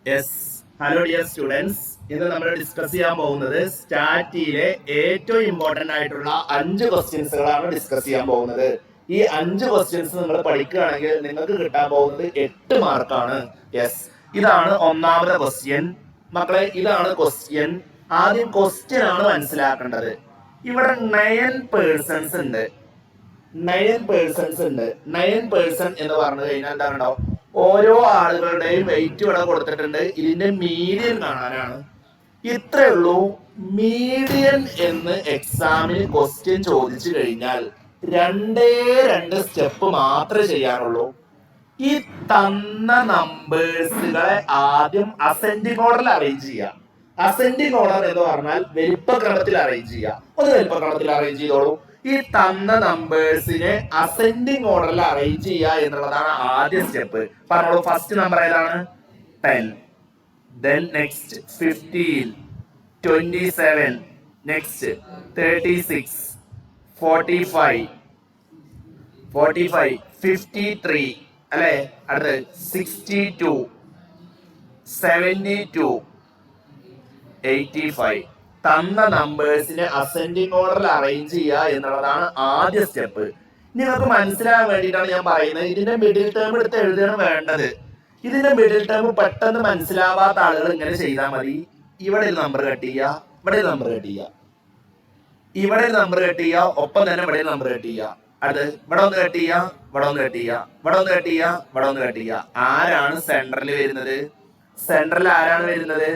Yes, hello dear students. ഇന്ന് നമ്മൾ discuss ചെയ്യാൻ പോകുന്നത് സ്റ്റാറ്റിയിലെ ഏറ്റവും ഇമ്പോർട്ടന്റ് ആയിട്ടുള്ള 5 ക്വസ്റ്റ്യൻസുകളാണ് ഡിസ്കസ് ചെയ്യാൻ പോകുന്നത്. ഈ 5 ക്വസ്റ്റ്യൻസ് നിങ്ങൾ പഠിക്കുകയാണെങ്കിൽ നിങ്ങൾക്ക് കിട്ടാൻ പോകുന്നത് 8 മാർക്കാണ്. യെസ്, ഇതാണ് ഒന്നാമത്തെ ക്വസ്റ്റ്യൻ. മക്കളെ, ഇതാണ് ക്വസ്റ്റ്യൻ. ആദ്യം ക്വസ്റ്റ്യൻ ആണ് മനസ്സിലാക്കേണ്ടത്. ഇവിടെ 9 പേഴ്സൺസ് ഉണ്ട്. 9 പേഴ്സൺസ് ഉണ്ട്. 9 പേഴ്സൺ എന്ന് പറഞ്ഞു കഴിഞ്ഞാൽ എന്താണോ, ഓരോ ആളുകളുടെയും വെയിറ്റ് ഇവിടെ കൊടുത്തിട്ടുണ്ട്. ഇതിന്റെ മീഡിയൻ കാണാനാണ്. ഇത്രേ ഉള്ളൂ. മീഡിയൻ എന്ന് എക്സാമിന് ക്വസ്റ്റ്യൻ ചോദിച്ചു കഴിഞ്ഞാൽ രണ്ട് സ്റ്റെപ്പ് മാത്രമേ ചെയ്യാനുള്ളൂ. ഈ തന്ന നമ്പേഴ്സുകളെ ആദ്യം അസെൻഡിങ് ഓർഡറിൽ അറേഞ്ച് ചെയ്യുക. അസെൻഡിങ് ഓർഡർ എന്ന് പറഞ്ഞാൽ വലിപ്പക്രമത്തിൽ അറേഞ്ച് ചെയ്യുക. ഒന്ന് വലിപ്പക്രമത്തിൽ അറേഞ്ച് ചെയ്തോളൂ. ഈ തന്ന നമ്പേഴ്സിനെ അസെൻഡിങ് ഓർഡറിൽ അറേഞ്ച് ചെയ്യുക എന്നുള്ളതാണ് ആദ്യ സ്റ്റെപ്പ്. പറഞ്ഞോളൂ, ഫസ്റ്റ് നമ്പർ ഏതാണ്? 10. Then next 15, 27, next 36, 45, 53 അല്ലേ? അടുത്ത് 62, 72, 85. തന്ന നമ്പേഴ്സിനെ അസെൻഡിങ് ഓർഡറിൽ അറേഞ്ച് ചെയ്യുക എന്നുള്ളതാണ് ആദ്യ സ്റ്റെപ്പ്. നിങ്ങൾക്ക് മനസ്സിലാകാൻ വേണ്ടിയിട്ടാണ് ഞാൻ പറയുന്നത്. ഇതിന്റെ മിഡിൽ ടേം എടുത്ത് എഴുതുകയാണ് വേണ്ടത്. ഇതിന്റെ മിഡിൽ ടേം പെട്ടെന്ന് മനസ്സിലാവാത്ത ആളുകൾ ഇങ്ങനെ ചെയ്താൽ മതി. ഇവിടെ ഒരു നമ്പർ കട്ട് ചെയ്യുക, ഇവിടെ ഒരു നമ്പർ കട്ട് ചെയ്യുക, ഇവിടെ ഒരു നമ്പർ കട്ട് ചെയ്യുക, ഒപ്പം തന്നെ ഇവിടെ നമ്പർ കട്ട് ചെയ്യുക. അടുത്ത് ഇവിടെ ഒന്ന് കട്ട് ചെയ്യുക, ഇവിടെ ഒന്ന് കട്ട് ചെയ്യുക, ഇവിടെ ഒന്ന് കട്ട് ചെയ്യുക, ഇവിടെ ഒന്ന് കട്ട് ചെയ്യുക. ആരാണ് സെൻട്രൽ വരുന്നത്? സെൻട്രൽ ആരാണ് വരുന്നത്?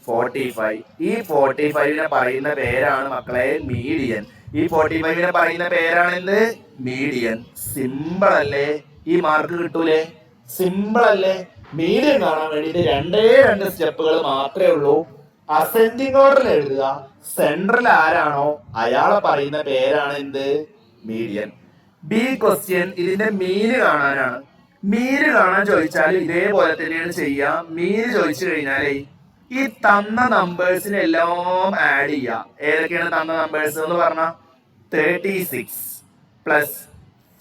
45. ഈ 45നെ പറയുന്ന പേരാണ് മക്കളെ മീഡിയൻ. ഈ 45നെ പറയുന്ന പേരാണ് എന്ത്? മീഡിയൻ. സിമ്പിൾ അല്ലേ? ഈ മാർക്ക് കിട്ടൂലേ? സിമ്പിൾ അല്ലേ? മീഡിയൻ കാണാൻ വേണ്ടിയിട്ട് രണ്ട് സ്റ്റെപ്പുകൾ മാത്രമേ ഉള്ളൂ. അസെൻഡിങ് ഓർഡറിൽ എഴുതുക. സെൻട്രൽ ആരാണോ അയാളെ പറയുന്ന പേരാണ് എന്ത്? മീഡിയൻ. ബി ക്വസ്റ്റ്യൻ, ഇതിന്റെ മീന് കാണാനാണ്. മീന് കാണാൻ ചോദിച്ചാൽ ഇതേപോലെ തന്നെയാണ് ചെയ്യുക. മീന് ചോദിച്ചു കഴിഞ്ഞാലേ ഈ തന്ന നമ്പേഴ്സിനെ എല്ലാം ആഡ് ചെയ്യുക. ഏതൊക്കെയാണ് തന്ന നമ്പേഴ്സ് എന്ന് പറഞ്ഞാൽ 36 plus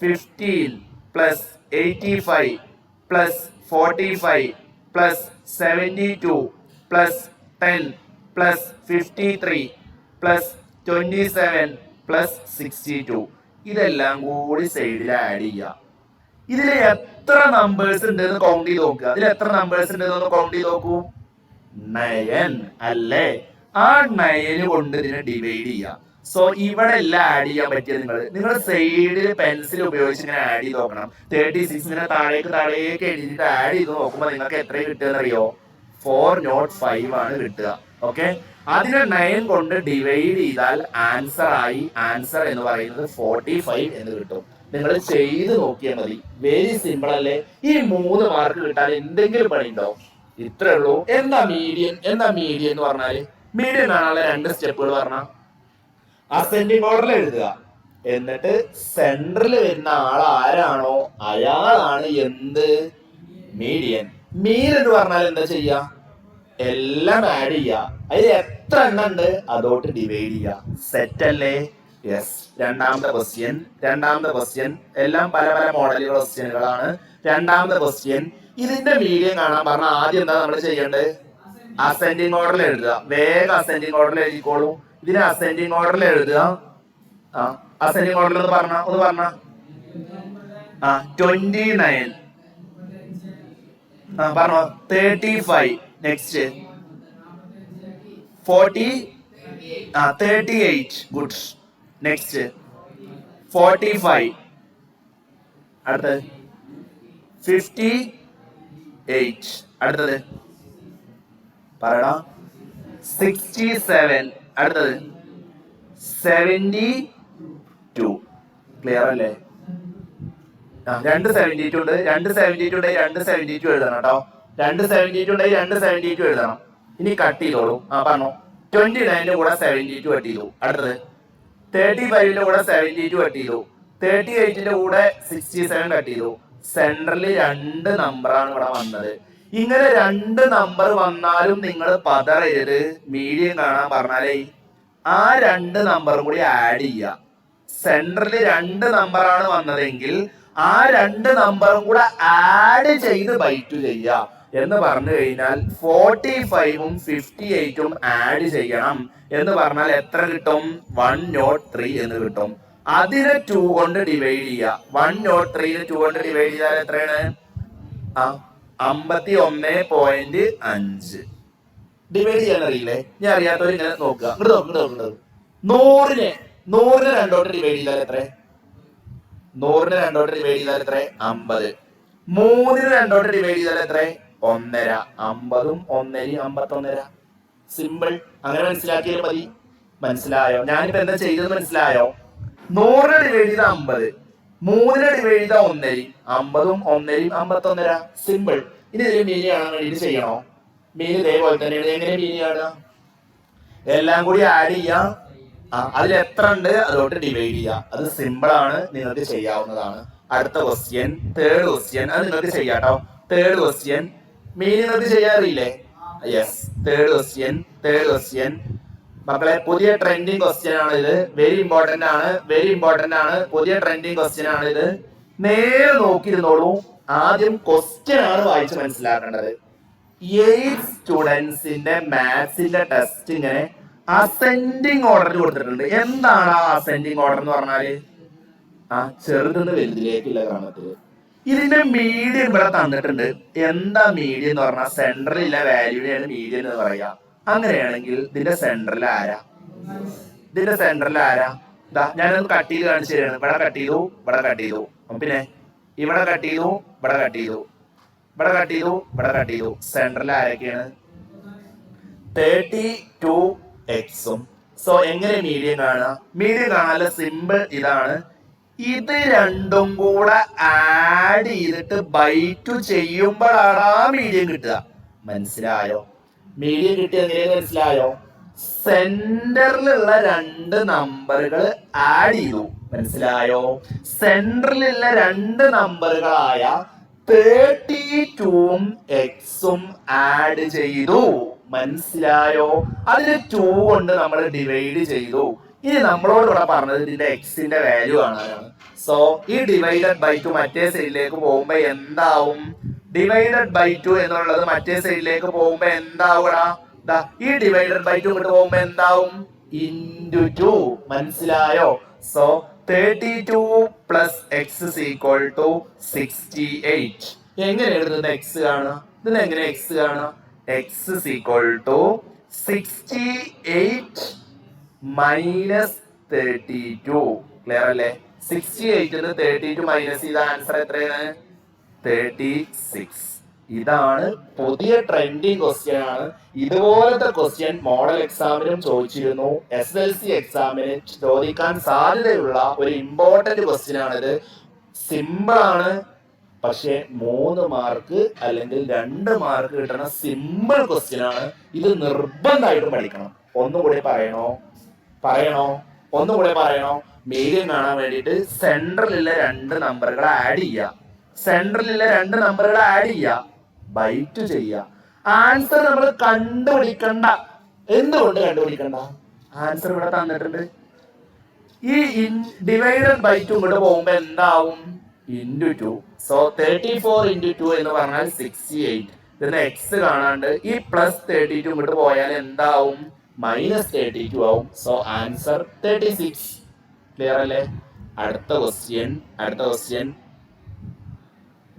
15 plus 85 plus 45 plus 72 plus 10 plus 53 plus 27 plus 62. ഇതെല്ലാം കൂടി സൈഡിൽ ആഡ് ചെയ്യുക. ഇതിൽ എത്ര നമ്പേഴ്സ് ഉണ്ട് എന്ന് കൗണ്ട് ചെയ്ത് നോക്കുക. ഇതിൽ എത്ര നമ്പേഴ്സ് ഉണ്ട് എന്ന് കൗണ്ട് ചെയ്ത് നോക്കൂ. 9 അല്ലേ? ആ 9 കൊണ്ട് ഇതിനെ ഡിവൈഡ് ചെയ്യാം. സോ ഇവിടെ എല്ലാം ആഡ് ചെയ്യാൻ പറ്റിയത് നിങ്ങൾ സൈഡിൽ പെൻസിൽ ഉപയോഗിച്ച് ഇങ്ങനെ ആഡ് ചെയ്ത് നോക്കണം. 36 താഴേക്ക് എഴുതിയിട്ട് ആഡ് ചെയ്ത് നോക്കുമ്പോൾ നിങ്ങൾക്ക് എത്ര കിട്ടുക അറിയോ? 405 ആണ് കിട്ടുക. ഓക്കെ, അതിനെ 9 കൊണ്ട് ഡിവൈഡ് ചെയ്താൽ ആൻസർ എന്ന് പറയുന്നത് 45 എന്ന് കിട്ടും. നിങ്ങൾ ചെയ്ത് നോക്കിയാൽ മതി. വെരി സിമ്പിൾ അല്ലേ? ഈ 3 മാർക്ക് കിട്ടാൻ എന്തെങ്കിലും പണിയുണ്ടോ? ഇത്രേ ഉള്ളൂ. എന്താ മീഡിയൻ എന്ന് പറഞ്ഞാല്, മീഡിയൻ കാണാനുള്ള 2 സ്റ്റെപ്പുകൾ പറഞ്ഞാൽ അസെൻഡിങ് ഓർഡറിൽ എഴുതുക. എന്നിട്ട് സെൻട്രൽ വരുന്ന ആൾ ആരാണോ അയാളാണ് എന്ത്? മീഡിയൻ. മീൻ എന്ന് പറഞ്ഞാൽ എന്താ ചെയ്യാ? എല്ലാം ആഡ് ചെയ്യുക. അതിൽ എത്ര എണ്ണം ഉണ്ട് അതോട്ട് ഡിവൈഡ് ചെയ്യുക. സെറ്റ് അല്ലേ? യെസ്. രണ്ടാമത്തെ ക്വസ്റ്റ്യൻ എല്ലാം പല മോഡൽ ക്വസ്റ്റ്യനുകളാണ്. രണ്ടാമത്തെ ക്വസ്റ്റ്യൻ, ഇതിന്റെ മീഡിയം കാണാൻ പറഞ്ഞാൽ ആദ്യം എന്താ നമ്മൾ ചെയ്യേണ്ടത്? അസെൻഡിങ് ഓർഡറിൽ എഴുതുക. വേഗം അസെൻഡിങ് ഓർഡറിൽ എഴുതിക്കോളൂ. ഇതിനെ അസെൻഡിങ് ഓർഡറിൽ എഴുതുക. അസെൻഡിങ് ഓർഡറിൽ ഒന്ന് പറഞ്ഞ 29 പറഞ്ഞോ. 35 നെക്സ്റ്റ് 38 ഗുഡ്. നെക്സ്റ്റ് 45 അടുത്തത് 58 അടുത്തത് പറയടാ 67 അടുത്തത് 72. ക്ലിയർ അല്ലേ? 272 ഉണ്ട്. 272 ഉണ്ടെങ്കിൽ 272 എഴുതണം കേട്ടോ. 272 ഉണ്ടെങ്കിൽ 272 എഴുതണം. ഇനി കട്ട് ചെയ്തോളൂ. പറഞ്ഞോ. 29ന്റെ കൂടെ 72 കട്ട് ചെയ്തു. അടുത്തത് 35ന്റെ കൂടെ 72 കട്ട് ചെയ്തു. 38ന്റെ കൂടെ 67 കട്ട് ചെയ്തു. സെൻട്രലിൽ 2 നമ്പറാണ് ഇവിടെ വന്നത്. ഇങ്ങനെ 2 നമ്പർ വന്നാലും നിങ്ങൾ പതറരുത്. മീഡിയം കാണാൻ പറഞ്ഞാലേ ആ 2 നമ്പറും കൂടി ആഡ് ചെയ്യുക. സെൻട്രലിൽ 2 നമ്പറാണ് വന്നതെങ്കിൽ ആ 2 നമ്പറും കൂടെ ആഡ് ചെയ്ത് ബൈ 2 ചെയ്യുക. എന്ന് പറഞ്ഞു കഴിഞ്ഞാൽ 45ഉം 58ഉം ആഡ് ചെയ്യണം എന്ന് പറഞ്ഞാൽ എത്ര കിട്ടും? 103 എന്ന് കിട്ടും. അതിനെ 2 കൊണ്ട് ഡിവൈഡ് ചെയ്യുക. 103 2 കൊണ്ട് ഡിവൈഡ് ചെയ്താൽ എത്രയാണ്? 51.5. ഡിവൈഡ് ചെയ്യാൻ അറിയില്ലേ? ഞാൻ അറിയാത്തവർ ഇങ്ങനെ നോക്കുക. ഇങ്ങോട്ട് നോക്ക്. 100നെ 2 കൊണ്ട് ഡിവൈഡ് ചെയ്താൽ എത്ര? 100നെ 2 കൊണ്ട് ഡിവൈഡ് ചെയ്താൽ എത്ര? 50. 3നെ 2 കൊണ്ട് ഡിവൈഡ് ചെയ്താൽ എത്ര? 1.5. 50ഉം 1.5 51. സിമ്പിൾ. അങ്ങനെ മനസ്സിലാക്കിയാൽ മതി. മനസ്സിലായോ? ഞാനിപ്പോ എന്താ ചെയ്തത് മനസ്സിലായോ? 100നെ ഡിവൈഡ് ചെയ്ത 50, 3നെ ഡിവൈഡ് ചെയ്ത 1.5, 50ഉം 1.5 51. സിമ്പിൾ. ഇനി ഇതിൽ മീനി കാണാൻ വേണ്ടിട്ട് ചെയ്യണോ? മീൻ ഇതേപോലെ തന്നെയാണ്. എങ്ങനെ മീനി കാണുക? എല്ലാം കൂടി ആഡ് ചെയ്യാം. അതിൽ എത്ര ഉണ്ട് അതോട്ട് ഡിവൈഡ് ചെയ്യാം. അത് സിമ്പിൾ ആണ്, നിങ്ങൾക്ക് ചെയ്യാവുന്നതാണ്. അടുത്ത ക്വസ്റ്റ്യൻ, തേർഡ് ക്വസ്റ്റ്യൻ. അത് നിങ്ങൾക്ക് ചെയ്യാട്ടോ. തേർഡ് ക്വസ്റ്റ്യൻ മീൻ നിങ്ങൾക്ക് ചെയ്യാറില്ലേ? യെസ്. തേർഡ് ക്വസ്റ്റ്യൻ മക്കളെ, പുതിയ ട്രെൻഡിങ് ക്വസ്റ്റ്യൻ ആണ് ഇത്. വെരി ഇമ്പോർട്ടന്റ് ആണ്. പുതിയ ട്രെൻഡിങ് ക്വസ്റ്റ്യൻ ആണ് ഇത്. നേരെ നോക്കിയിരുന്നോളൂ. ആദ്യം ക്വസ്റ്റ്യൻ ആണ് വായിച്ച് മനസ്സിലാക്കേണ്ടത്. 8 സ്റ്റുഡൻസിന്റെ മാത്സിന്റെ ടെസ്റ്റ് ഇങ്ങനെ അസെൻഡിങ് ഓർഡറിൽ കൊടുത്തിട്ടുണ്ട്. എന്താണ് ആ അസെൻഡിങ് ഓർഡർ എന്ന് പറഞ്ഞാല്? ചെറുതെന്ന് വലുതിലേക്കുള്ള ക്രമത്തില്. ഇതിന്റെ മീഡിയൻ ഇവിടെ തന്നിട്ടുണ്ട്. എന്താ മീഡിയൻ എന്ന് പറഞ്ഞാൽ സെൻട്രലില്ല വാല്യൂവിനെയാണ് മീഡിയൻ എന്ന് പറയാ. അങ്ങനെയാണെങ്കിൽ ഇതിന്റെ സെൻട്രൽ ആരാ? ഇതാ ഞാനൊന്ന് കട്ട് ചെയ്ത് കാണിച്ചു തരാണ്. ഇവിടെ കട്ട് ചെയ്തു. പിന്നെ ഇവിടെ കട്ട് ചെയ്തു. ഇവിടെ കട്ട് ചെയ്തു. സെൻട്രൽ ആരൊക്കെയാണ്? 32xഉം. സോ എങ്ങനെ മീഡിയൻ കാണുക? മീഡിയൻ കാണാനുള്ള സിമ്പിൾ ഇതാണ്. ഇത് രണ്ടും കൂടെ ആഡ് ചെയ്തിട്ട് ബൈ 2 ചെയ്യുമ്പോഴാണ് ആ മീഡിയൻ കിട്ടുക. മനസ്സിലായോ? മീഡിയൻ കിട്ടിയ എങ്ങനെയെന്ന് മനസ്സിലായോ? സെന്ററിലുള്ള 2 നമ്പറുകൾ ആഡ് ചെയ്തു. മനസ്സിലായോ? സെന്ററിലുള്ള 2 നമ്പറുകളായ 32ഉം xഉം ആഡ് ചെയ്തു. മനസ്സിലായോ? അതിന് 2 കൊണ്ട് നമ്മൾ ഡിവൈഡ് ചെയ്തു. ഇനി നമ്മളോട് ഇവിടെ പറഞ്ഞത് ഇതിന്റെ എക്സിന്റെ വാല്യൂ കാണാനാണ്. സോ ഈ ഡിവൈഡഡ് ബൈ 2 മറ്റേ സൈഡിലേക്ക് പോകുമ്പോ എന്താവും? ഡിവൈഡഡ് ബൈ 2 എന്നുള്ളത് മറ്റേ സൈഡിലേക്ക് പോകുമ്പോ എന്താവൂടാ? ഈ ഡിവൈഡഡ് ബൈ 2 ഇങ്ങോട്ട് പോകുമ്പോ എന്താവും? ഇൻറ്റു 2. മനസ്സിലായോ? So 32 plus X is equal to 68. എങ്ങനെ എഴുതുന്നത് എക്സ് കാണുക? ഇതിന് എങ്ങനെ എക്സ് കാണുക? X is equal to 68 minus 32. Clear അല്ലേ? 68 32 മൈനസ് ചെയ്ത ആൻസർ എത്രയാണ്? 36. ഇതാണ് പുതിയ ട്രെൻഡിങ് ക്വസ്റ്റ്യൻ ആണ്. ഇതുപോലത്തെ ക്വസ്റ്റ്യൻ മോഡൽ എക്സാമിനും ചോദിച്ചിരുന്നു. SSLC എക്സാമിന് ചോദിക്കാൻ സാധ്യതയുള്ള ഒരു ഇമ്പോർട്ടന്റ് ക്വസ്റ്റ്യൻ ആണിത്. സിമ്പിൾ ആണ്, പക്ഷെ 3 മാർക്ക് അല്ലെങ്കിൽ 2 മാർക്ക് കിട്ടുന്ന സിമ്പിൾ ക്വസ്റ്റ്യൻ ആണ്. ഇത് നിർബന്ധമായിട്ടും പഠിക്കണം. ഒന്നുകൂടി പറയണോ? മീഡിയൻ കാണാൻ വേണ്ടിയിട്ട് സെൻട്രലിലുള്ള 2 നമ്പറുകൾ ആഡ് ചെയ്യുക. ബൈ 2 ചെയ്യുക. ആൻസർ നമ്മൾ കണ്ടുപിടിക്കണ്ട. എന്തുകൊണ്ട് കണ്ടുപിടിക്കണ്ട? ആൻസർ ഇവിടെ തന്നിട്ടുണ്ട്. ഈ ഡിവൈഡഡ് ബൈ 2 ഇങ്ങോട്ട് പോകുമ്പോ എന്താവും? ഇൻറ്റു 2. സോ 34 ഇൻറ്റു 2 എന്ന് പറഞ്ഞാൽ 68. ഇതിന് എക്സ് കാണാണ്ട് ഈ പ്ലസ് 32 ഇങ്ങോട്ട് പോയാൽ എന്താവും? മൈനസ് 32 ആവും. So answer 36. ക്ലിയർ അല്ലേ? അടുത്ത ക്വസ്റ്റ്യൻ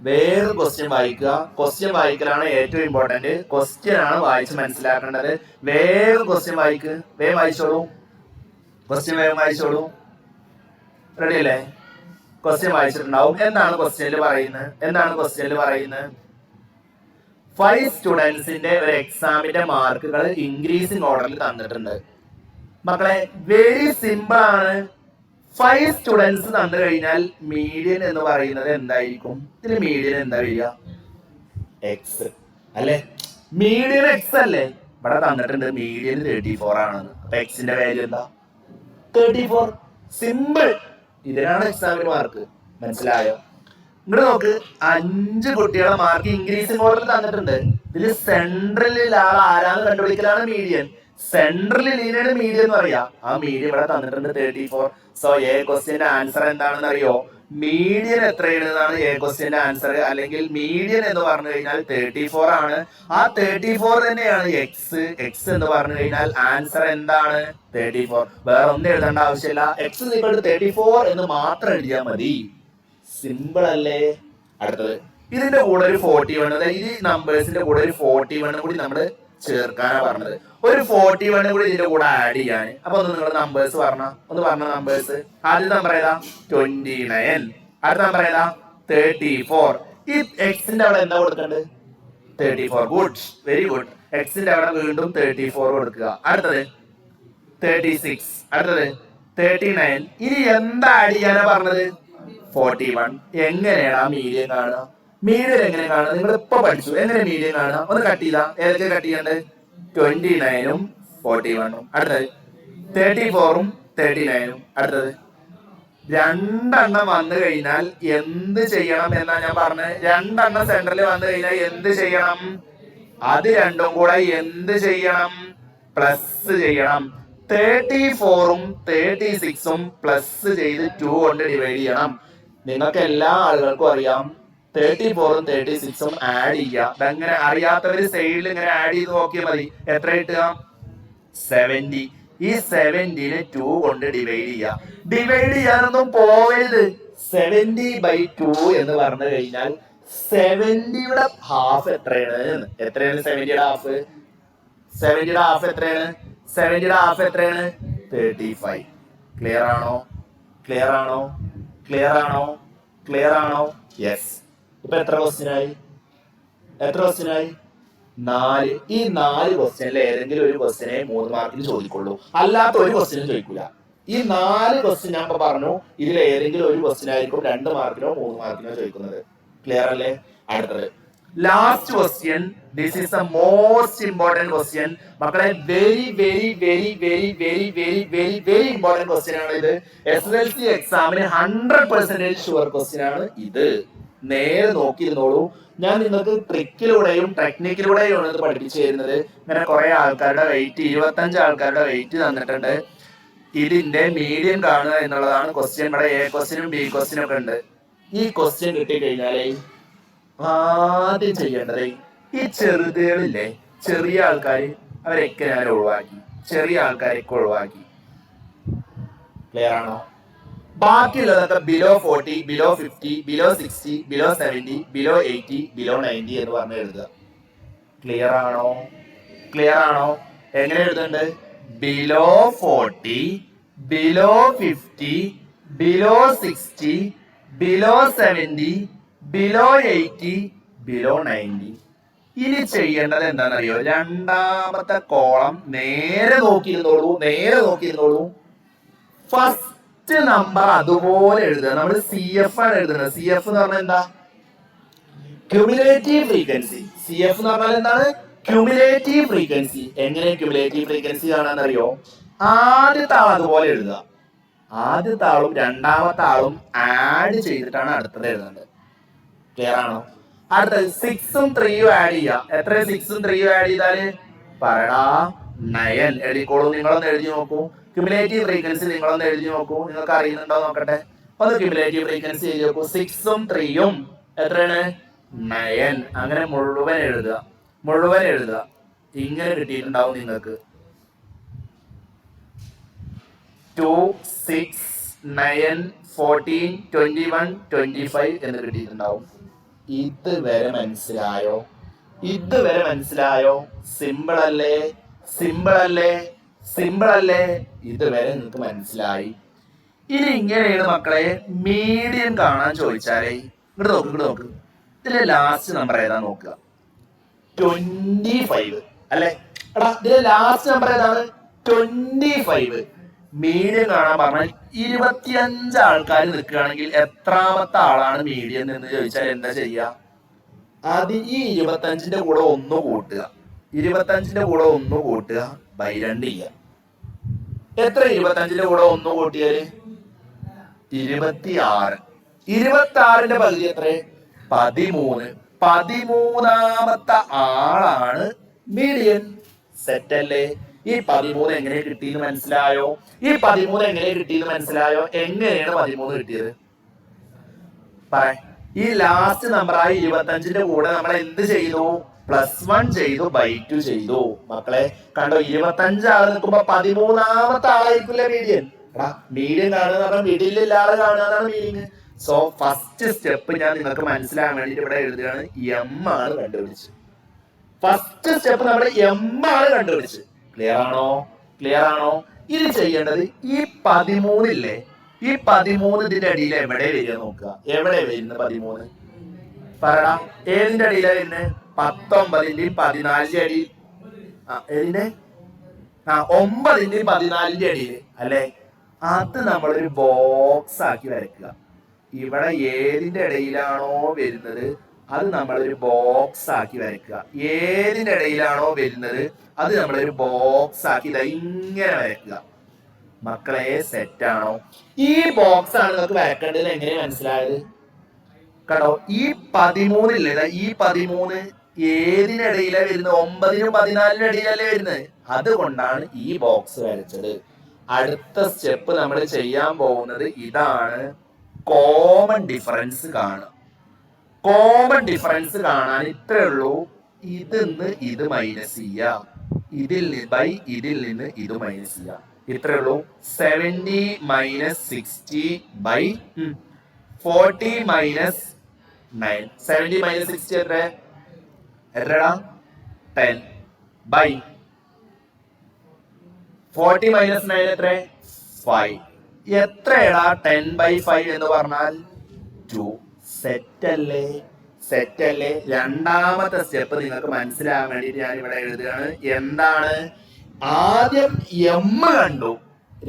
വേറെ ക്വസ്റ്റ്യൻ വായിക്കുക. ക്വസ്റ്റ്യൻ വായിക്കലാണ് ഏറ്റവും ഇമ്പോർട്ടന്റ്. ക്വസ്റ്റ്യൻ ആണ് വായിച്ച് മനസ്സിലാക്കേണ്ടത്. വേറെ ക്വസ്റ്റ്യൻ വേഗം വായിച്ചോളൂ. റെഡി അല്ലേ? ക്വസ്റ്റ്യൻ വായിച്ചിട്ടുണ്ടാവും. എന്താണ് ക്വസ്റ്റ്യനിൽ പറയുന്നത്? 5 സ്റ്റുഡൻസിന്റെ ഒരു എക്സാമിന്റെ മാർക്കുകൾ ഇൻക്രീസിംഗ് ഓർഡറിൽ തന്നിട്ടുണ്ട്. മക്കളെ, വെരി സിമ്പിൾ ആണ്. 5 സ്റ്റുഡൻസ് തന്നു കഴിഞ്ഞാൽ മീഡിയൻ എന്ന് പറയുന്നത് എന്തായിരിക്കും? ഇതിന് മീഡിയൻ എന്താ വരിക? എക്സ് അല്ലേ? മീഡിയൻ എക്സ് അല്ലേ? ഇവിടെ തന്നിട്ടുണ്ട് മീഡിയൻ 34 ആണെന്ന്. അപ്പൊ എക്സിന്റെ വാല്യൂ എന്താ? 34. സിമ്പിൾ. ഇതിനാണ് എക്സാമിന് മാർക്ക്. മനസ്സിലായോ? ഇങ്ങോട്ട് നോക്ക്. 5 കുട്ടികളെ മാർക്ക് ഇൻക്രീസിംഗ് ഓർഡറിൽ തന്നിട്ടുണ്ട്. ഇതിൽ സെൻട്രലിൽ ആരാന്ന് കണ്ടുപിടിക്കലാണ് മീഡിയൻ. സെൻട്രലിൽ മീഡിയൻ എന്ന് പറയാ. ആ മീഡിയൻ ഇവിടെ തന്നിട്ടുണ്ട് 34. സോ എ ക്വസ്റ്റ്യന്റെ ആൻസർ എന്താണെന്ന് അറിയോ? മീഡിയൻ എത്രയാണെന്നാണ് എ ക്വസ്റ്റ്യന്റെ ആൻസർ. അല്ലെങ്കിൽ മീഡിയൻ എന്ന് പറഞ്ഞു കഴിഞ്ഞാൽ 34 ആണ്. ആ 34 തന്നെയാണ് എക്സ്. എക്സ് എന്ന് പറഞ്ഞു കഴിഞ്ഞാൽ ആൻസർ എന്താണ്? 34. വേറെ ഒന്നും എഴുതേണ്ട ആവശ്യമില്ല. എക്സ് 34 എന്ന് മാത്രം എഴുതിയാൽ മതി. സിമ്പിൾ അല്ലേ? അടുത്തത് ഇതിന്റെ കൂടെ ഒരു 41, ഈ നമ്പേഴ്സിന്റെ കൂടെ ഒരു 41 കൂടി നമ്മൾ ചേർക്കാനാ പറഞ്ഞത്. ഒരു 41 കൂടി ഇതിന്റെ കൂടെ ആഡ് ചെയ്യാൻ. അപ്പൊ ഒന്ന് നിങ്ങൾ നമ്പേഴ്സ് ഒന്ന് പറഞ്ഞ നമ്പേഴ്സ്. ആദ്യ നമ്പർ ഏതാ? 29. അടുത്ത നമ്പർ ഏതാ? 34. ഈ എക്സിന്റെ അവിടെ എന്താ കൊടുക്കേണ്ടത്? 34. Good, very good. എക്സിന്റെ അവിടെ വീണ്ടും 34 കൊടുക്കുക. അടുത്തത് 36. അടുത്തത് 39. ഇനി എന്താ ആഡ് ചെയ്യാനാ പറഞ്ഞത്? 41. എങ്ങനെയാണ് ആ മീഡിയം കാണുക? മീഡിയം എങ്ങനെ കാണുക? നിങ്ങൾ ഇപ്പൊ പഠിച്ചു. എങ്ങനെ മീഡിയം കാണുക? ഒന്ന് കട്ട് ചെയ്താ. ഏതൊക്കെ കട്ട് ചെയ്യേണ്ടത്? 29ഉം 41ഉം. അടുത്തത് 34ഉം 39ഉം. അടുത്തത് രണ്ടെണ്ണം വന്നു കഴിഞ്ഞാൽ എന്ത് ചെയ്യണം എന്നാ ഞാൻ പറഞ്ഞത്. രണ്ടെണ്ണം സെന്ററിൽ വന്നു കഴിഞ്ഞാൽ എന്ത് ചെയ്യണം? അത് രണ്ടും കൂടെ എന്ത് ചെയ്യണം? പ്ലസ് ചെയ്യണം. 34ഉം 36ഉം പ്ലസ് ചെയ്ത് 2 കൊണ്ട് ഡിവൈഡ് ചെയ്യണം. നിങ്ങൾക്ക് എല്ലാ ആളുകൾക്കും അറിയാം 34ഉം 36ഉം ആഡ് ചെയ്യുക. അതങ്ങനെ അറിയാത്തവര് സൈഡിൽ ഇങ്ങനെ ആഡ് ചെയ്ത് നോക്കിയാൽ മതി. എത്ര കിട്ടുക? 70. ഈ 70നെ 2 കൊണ്ട് ഡിവൈഡ് ചെയ്യുക. ഡിവൈഡ് ചെയ്യാനൊന്നും പോവരുത്. 70/2 എന്ന് പറഞ്ഞു കഴിഞ്ഞാൽ 70യുടെ ഹാഫ് എത്രയാണ്? എത്രയാണ് 70യുടെ ഹാഫ്? 70യുടെ ഹാഫ് എത്രയാണ്? 70യുടെ ഹാഫ് എത്രയാണ്? 35. ക്ലിയർ ആണോ? ക്ലിയർ ആണോ? ക്ലിയർ ആണോ? ക്ലിയർ ആണോ? യെസ്. ഇപ്പൊ എത്ര ക്വസ്റ്റ്യനായി? എത്ര ക്വസ്റ്റ്യനായി? 4. ഈ 4 ക്വസ്റ്റ്യനിൽ ഏതെങ്കിലും ഒരു ക്വസ്റ്റ്യനെ 3 മാർക്കിന് ചോദിക്കുള്ളൂ. അല്ലാത്ത ഒരു ക്വസ്റ്റ്യനും ചോദിക്കൂല. ഈ 4 ക്വസ്റ്റ്യൻ ഞാൻ ഇപ്പൊ പറഞ്ഞു. ഇതിൽ ഏതെങ്കിലും ഒരു ക്വസ്റ്റ്യൻ ആയിരിക്കും 2 മാർക്കിനോ 3 മാർക്കിനോ ചോദിക്കുന്നത്. ക്ലിയർ അല്ലേ? അടുത്തത് last question. This is the most important question മക്കളെ. Very very very very very very very very important question ആണ് ഇത്. SSLC എക്സാമിന് 100% ഷുവർ ക്വസ്റ്റ്യൻ ആണ് ഇത്. നേരെ നോക്കിയിരുന്നോളൂ. ഞാൻ നിങ്ങൾക്ക് ട്രിക്കിലൂടെയും ടെക്നിക്കിലൂടെയും ആണ് ഇത് പഠിപ്പിച്ചു തരുന്നത്. ഇങ്ങനെ കുറെ ആൾക്കാരുടെ വെയിറ്റ്, 25 ആൾക്കാരുടെ വെയിറ്റ് തന്നിട്ടുണ്ട്. ഇതിന്റെ മീഡിയം കാണുക എന്നുള്ളതാണ് ക്വസ്റ്റ്യൻ. ഇവിടെ എ ക്വസ്റ്റ്യനും ബി ക്വസ്റ്റ്യനും ഒക്കെ ഉണ്ട്. ഈ ക്വസ്റ്റ്യൻ കിട്ടിക്കഴിഞ്ഞാലേ ആദ്യം ചെയ്യേണ്ടത് ഈ ചെറുതുകളില്ലേ, ചെറിയ ആൾക്കാർ, അവരൊക്കെ ഞാൻ ഒഴിവാക്കി. ചെറിയ ആൾക്കാരൊക്കെ ഒഴിവാക്കി. ക്ലിയർ ആണോ? ബാക്കിയുള്ളതൊക്കെ below 40, below 50, below 60, below 70, below 80, below 90 എന്ന് പറഞ്ഞ് എഴുതുക. ക്ലിയർ ആണോ? ക്ലിയർ ആണോ? എങ്ങനെ എഴുതുന്നുണ്ട്? Below 40, below 50, below 60, below 70, below 80, below 90. ഇനി ചെയ്യേണ്ടത് എന്താണെന്നറിയോ? രണ്ടാമത്തെ കോളം നേരെ നോക്കിയിരുന്നോളൂ. നേരെ നോക്കിയിരുന്നോളൂ. ഫസ്റ്റ് നമ്പർ അതുപോലെ എഴുതുക. നമ്മൾ CF ആണ് എഴുതുന്നത്. CF എന്ന് പറഞ്ഞാൽ എന്താ? Cumulative frequency. CF എന്ന് പറഞ്ഞാൽ എന്താണ്? Cumulative frequency. എങ്ങനെ ക്യുമുലേറ്റീവ് ഫ്രീക്വൻസി കാണാന്നറിയോ? ആദ്യത്തെ ആൾ അതുപോലെ എഴുതുക. ആദ്യത്തെ ആളും രണ്ടാമത്തെ ആളും ആഡ് ചെയ്തിട്ടാണ് അടുത്തത് എഴുതുന്നത്. ക്ലിയർ ആണോ? അടുത്തത് 6ഉം 3ഉം ആഡ് ചെയ്യുക. എത്ര 6ഉം 3ഉം ആഡ് ചെയ്താല്? പറടാ 9. എഴുതിക്കോളൂ. നിങ്ങളൊന്ന് എഴുതി നോക്കൂ. ക്യുമുലേറ്റീവ് ഫ്രീക്വൻസി നിങ്ങളൊന്ന് എഴുതി നോക്കൂ. നിങ്ങൾക്ക് അറിയുന്നുണ്ടോ നോക്കട്ടെ. ഒന്ന് ക്യുമുലേറ്റീവ് ഫ്രീക്വൻസി എഴുതി നോക്കൂ. 6ഉം 3ഉം എത്രയാണ്? 9. അങ്ങനെ മുഴുവൻ എഴുതുക. മുഴുവൻ എഴുതുക. ഇങ്ങനെ കിട്ടിയിട്ടുണ്ടാവും നിങ്ങൾക്ക്. 2, 6, 9, 14, 21, 25 എന്ന് കിട്ടിയിട്ടുണ്ടാവും. ഇതുവരെ മനസ്സിലായോ? ഇതുവരെ മനസ്സിലായോ? സിമ്പിൾ അല്ലേ? സിമ്പിൾ അല്ലേ? സിമ്പിൾ അല്ലേ? ഇതുവരെ നിങ്ങൾക്ക് മനസ്സിലായി. ഇനി ഇങ്ങനെയാണ് മക്കളെ മീഡിയം കാണാൻ ചോദിച്ചാലേ ഇങ്ങോട്ട് നോക്ക്. ഇങ്ങോട്ട് നോക്ക്. ഇതിലെ ലാസ്റ്റ് നമ്പർ ഏതാ നോക്കുക. 25 അല്ലെ? എടാ ഇതിലെ ലാസ്റ്റ് നമ്പർ ഏതാണ്? 25. മീഡിയം കാണാൻ പറഞ്ഞാൽ 25 ആൾക്കാർ നിൽക്കുകയാണെങ്കിൽ എത്രാമത്തെ ആളാണ് മീഡിയം എന്ന് ചോദിച്ചാൽ എന്താ ചെയ്യുക? അത് ഈ 25ന്റെ കൂടെ ഒന്ന് കൂട്ടുക. 25ന്റെ കൂടെ ഒന്ന് കൂട്ടുക, ബൈ 2 ചെയ്യുക. എത്ര 25ന്റെ കൂടെ ഒന്ന് കൂട്ടിയാല്? 26. 26ന്റെ പകുതി എത്ര? 13. 13ാമത്തെ ആളാണ് മീഡിയൻ. സെറ്റ് അല്ലേ? ഈ 13 എങ്ങനെ കിട്ടിയെന്ന് മനസ്സിലായോ? ഈ 13 എങ്ങനെ കിട്ടിയെന്ന് മനസ്സിലായോ? എങ്ങനെയാണ് 13 കിട്ടിയത്? പറ. ഈ ലാസ്റ്റ് നമ്പറായ 25ന്റെ കൂടെ നമ്മൾ എന്ത് ചെയ്തു? +1 ചെയ്തു, /2 ചെയ്തു. മക്കളെ കണ്ടോ, 25 ആള് നിൽക്കുമ്പോ 13ാമത്തെ ആളായിരിക്കില്ലേ മീഡിയൻ. മീഡിയൻ കാണുക എന്ന് പറഞ്ഞാൽ മിഡിലുള്ള ആള് കാണുക എന്നാണ് മീനിങ്. സോ ഫസ്റ്റ് സ്റ്റെപ്പ് ഞാൻ നിങ്ങൾക്ക് മനസ്സിലാകാൻ വേണ്ടിട്ട് ഇവിടെ എഴുതുകയാണ്, M ആണ് കണ്ടുപിടിച്ച്. ഫസ്റ്റ് സ്റ്റെപ്പ് നമ്മൾ M ആണ് കണ്ടുപിടിച്ച്. ക്ലിയർ ആണോ? ക്ലിയർ ആണോ? ഇത് ചെയ്യേണ്ടത് ഈ 13 ഇല്ലേ, ഈ 13 ഇതിന്റെ അടിയിൽ എവിടെ വരിക നോക്കുക. എവിടെ വരുന്നത് 13? പറടാ, ഏതിന്റെ അടിയിലാണ് വരുന്നത്? 19ന്റെയും 14ന്റെ അടിയിൽ. ഏതിന്റെ? 9ന്റെയും 14ന്റെ അടിയിൽ അല്ലെ. അത് നമ്മളൊരു ബോക്സ് ആക്കി വരയ്ക്കുക. ഇവിടെ ഏതിന്റെ ഇടയിലാണോ വരുന്നത് അത് നമ്മളൊരു ബോക്സ് ആക്കി വരയ്ക്കുക. ഏതിന്റെ ഇടയിലാണോ വരുന്നത് അത് നമ്മളൊരു ബോക്സ് ആക്കി ഇങ്ങനെ വരയ്ക്കുക. മക്കളെ സെറ്റ് ആണോ? ഈ ബോക്സ് ആണ് നിങ്ങൾക്ക് വരക്കേണ്ടത്. എങ്ങനെ മനസ്സിലായത്? കേട്ടോ, ഈ 13 ഇല്ലേ, ഈ 13 ഏതിനിടയിലാണ് വരുന്നത്? 9നും 14നും ഇടയിലല്ലേ വരുന്നത്. അതുകൊണ്ടാണ് ഈ ബോക്സ് വരച്ചത്. അടുത്ത സ്റ്റെപ്പ് നമ്മൾ ചെയ്യാൻ പോകുന്നത് ഇതാണ്, കോമൺ ഡിഫറൻസ് കാണുക. കോമൺ ഡിഫറൻസ് കാണാൻ ഇത്രേ ഉള്ളൂ. ഇതിന്ന് ഇത് മൈനസ് ചെയ്യുക, ഇതിൽ നിന്ന് ഇത് മൈനസ് ചെയ്യുക. ഇത്രേ ഉള്ളൂ. 70 - 60 / 40 - 9. 70 - 60 എത്രടാ? 10 / 40 - 9 എത്ര? 5. എത്രടാ 10/5 എന്ന് പറഞ്ഞാൽ 2. സെറ്റ് അല്ലേ? സെറ്റ് അല്ലേ? രണ്ടാമത്തെ സ്റ്റെപ്പ് നിങ്ങൾക്ക് മനസ്സിലാകാൻ വേണ്ടിട്ട് ഞാൻ ഇവിടെ എഴുതുകയാണ്. എന്താണ്? ആദ്യം M കണ്ടു,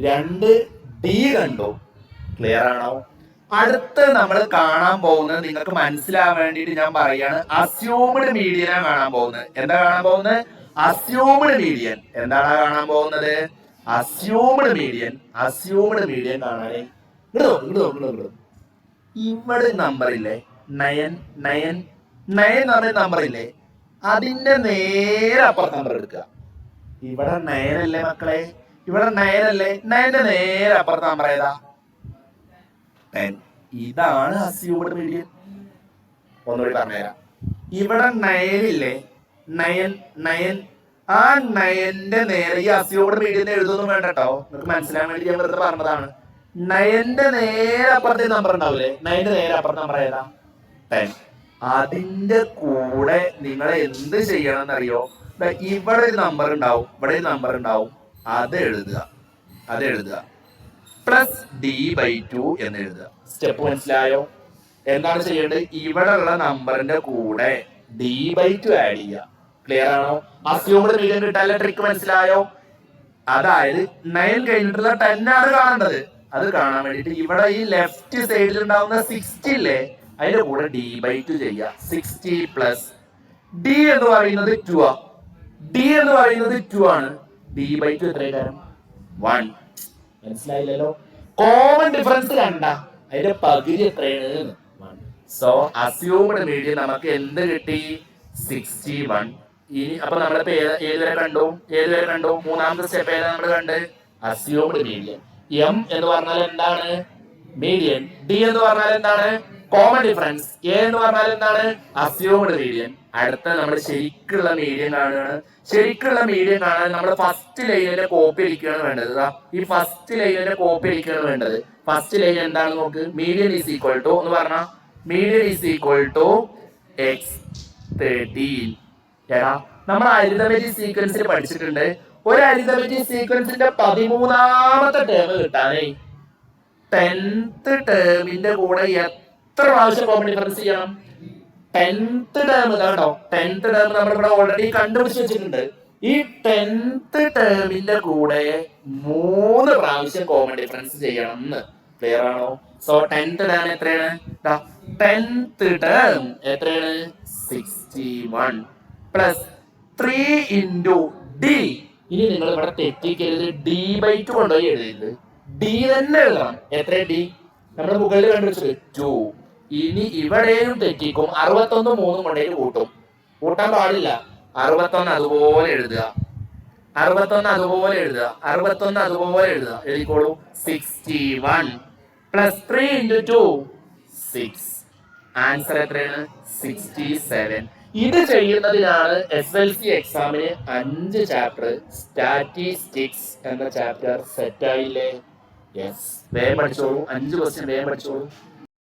2 D കണ്ടു. ക്ലിയർ ആണോ? അടുത്ത് നമ്മൾ കാണാൻ പോകുന്നത് നിങ്ങൾക്ക് മനസ്സിലാകാൻ വേണ്ടിട്ട് ഞാൻ പറയാണ്, അസ്യൂംഡ് മീഡിയനാണ് കാണാൻ പോകുന്നത്. എന്താ കാണാൻ പോകുന്നത്? Assumed median. എന്താണ് കാണാൻ പോകുന്നത്? Assumed median. അസ്യൂംഡ് മീഡിയൻ കാണാനേ ഇവിടെ നമ്പർ ഇല്ലേ, 9 എന്ന് പറഞ്ഞ നമ്പർ ഇല്ലേ, അതിന്റെ നേരെ അപ്പുറത്ത് നമ്പർ എടുക്കുക. ഇവിടെ 9 അല്ലേ മക്കളെ? ഇവിടെ 9 അല്ലേ? 9ന്റെ നേരെ അപ്പുറത്ത് നമ്പർ ഏതാ? 10. ഇതാണ് അസ്യൂംഡ് മീഡിയൻ. ഒന്നുകൂടി പറഞ്ഞുതരാം. ഇവിടെ 9 ഇല്ലേ, 9 ആ 9ന്റെ നേരെ ഈ അസ്യൂംഡ് മീഡിയൻ എഴുതൊന്നും വേണ്ട കേട്ടോ, നിങ്ങൾക്ക് മനസ്സിലാൻ വേണ്ടി ഞാൻ വെറുതെ പറഞ്ഞതാണ്. 9ന്റെ നേരെ അപ്പുറത്തെ നമ്പർ ഉണ്ടാവില്ലേ, 9ന്റെ നേരെ അപ്പുറത്തെ നമ്പർ ഏതാ? 10. അതിന്റെ കൂടെ നിങ്ങൾ എന്ത് ചെയ്യണം എന്നറിയോ? ഇവിടെ ഒരു നമ്പർ ഉണ്ടാവും, ഇവിടെ ഒരു നമ്പർ ഉണ്ടാവും, അത് എഴുതുക. +D/2 എന്ന് എഴുതുക. സ്റ്റെപ്പ് മനസ്സിലായോ? എന്താണ് ചെയ്യേണ്ടത്? ഇവിടെ ഉള്ള നമ്പറിന്റെ കൂടെ D/2 ആഡ് ചെയ്യുക. ക്ലിയർ ആണോ? അസ്യൂംഡ് മീഡിയൻ കിട്ടാനുള്ള ട്രിക്ക് മനസ്സിലായോ? അതായത് 9 കഴിഞ്ഞിട്ടുള്ള 10 ആണ് കാണേണ്ടത്. അത് കാണാൻ വേണ്ടിട്ട് ഇവിടെ ഈ ലെഫ്റ്റ് സൈഡിൽ ഉണ്ടാവുന്ന 60 ഇല്ലേ, അതിന്റെ കൂടെ D/2 ചെയ്യുക. 60 + D എന്ന് പറയുന്നത് 2 ആ. D എന്ന് പറയുന്നത് 2 ആണ്. D/2 എത്രയാണ്? 1. മനസ്സിലായില്ലല്ലോ? കോമൺ ഡിഫറൻസ് കണ്ട അതിന്റെ പകുതി എത്രയാണ്? 1. സോ അസ്യൂംഡ് മീഡിയൻ നമുക്ക് എന്ത് കിട്ടി? 61. ഇനി അപ്പൊ നമ്മളിപ്പോ ഏതുവരെ കണ്ടു? മൂന്നാമത്തെ സ്റ്റെപ്പ് ഏതാ നമ്മൾ കണ്ട്? Assumed median. M എന്ന് പറഞ്ഞാൽ എന്താണ്? മീഡിയൻ. D എന്ന് പറഞ്ഞാൽ എന്താണ്? Common difference. A എന്ന് പറഞ്ഞാൽ എന്താണ്? Assumed median. അടുത്ത നമ്മൾ ശരിക്കുള്ള മീഡിയൻ കാണുകയാണ്. ശരിക്കുള്ള മീഡിയൻ കാണാൻ നമ്മൾ ഫസ്റ്റ് ലൈനിന്റെ കോപ്പി അടിക്കുകയാണ് വേണ്ടത്. ഈ ഫസ്റ്റ് ലൈനിന്റെ കോപ്പി അടിക്കുകയാണ് വേണ്ടത്. ഫസ്റ്റ് ലൈൻ എന്താണ് നോക്ക്. മീഡിയൻ ഈസ് ഈക്വൽ ടു എന്ന് പറഞ്ഞാൽ median is equal to x13. എടാ, നമ്മൾ അരിതമെറ്റിക് സീക്വൻസിൽ പഠിച്ചിട്ടുണ്ട്. ഒരു അരിതമെറ്റിക് സീക്വൻസിന്റെ 13ാമത്തെ ടേം കിട്ടാനേ 10th ടേമിന്റെ കൂടെ എത്ര പ്രാവശ്യം കോമൺ ഡിഫറൻസ് ചെയ്യണം? 10th ടേം കേട്ടോ. 10th ടേം നമ്മൾ ഇവിടെ ഓൾറെഡി കണ്ടുപിടിച്ച് വെച്ചിട്ടുണ്ട്. ഈ 10th ടേമിന്റെ കൂടെ 3 പ്രാവശ്യം കോമൺ ഡിഫറൻസ് ചെയ്യണം എന്ന്. ക്ലിയർ ആണോ? സോ 10th ടേം എത്രയാണ്? 10th ടേം എത്രയാണ്? 61 + 3 × D. ഇനി നിങ്ങൾ ഇവിടെ തെറ്റിക്കരുത്, D/2 കൊണ്ടുപോയി എഴുതിയത് D തന്നെ എഴുതണം. എത്ര D? നമ്മുടെ മുകളിൽ കണ്ടുപിടിച്ചത് 2. ഇനി ഇവിടെയും തെറ്റിക്കും. 61 3 കൊണ്ടേക്ക് കൂട്ടാൻ പാടില്ല. 61 അതുപോലെ എഴുതുക. 61 അതുപോലെ എഴുതിക്കോളൂ. 61 + 3 × 2 6. ആൻസർ എത്രയാണ്? 67. ഇത് ചെയ്യുന്നതിനാണ് SLC എക്സാമിന് 5 ചാപ്റ്റർ സ്റ്റാറ്റിസ്റ്റിക്സ് എന്ന ചാപ്റ്റർ സെറ്റ് ആയില്ലേ? യെസ്, വേഗം പഠിച്ചോളൂ. 5 ക്വസ്റ്റ്യൻ വേഗം പഠിച്ചോളൂ.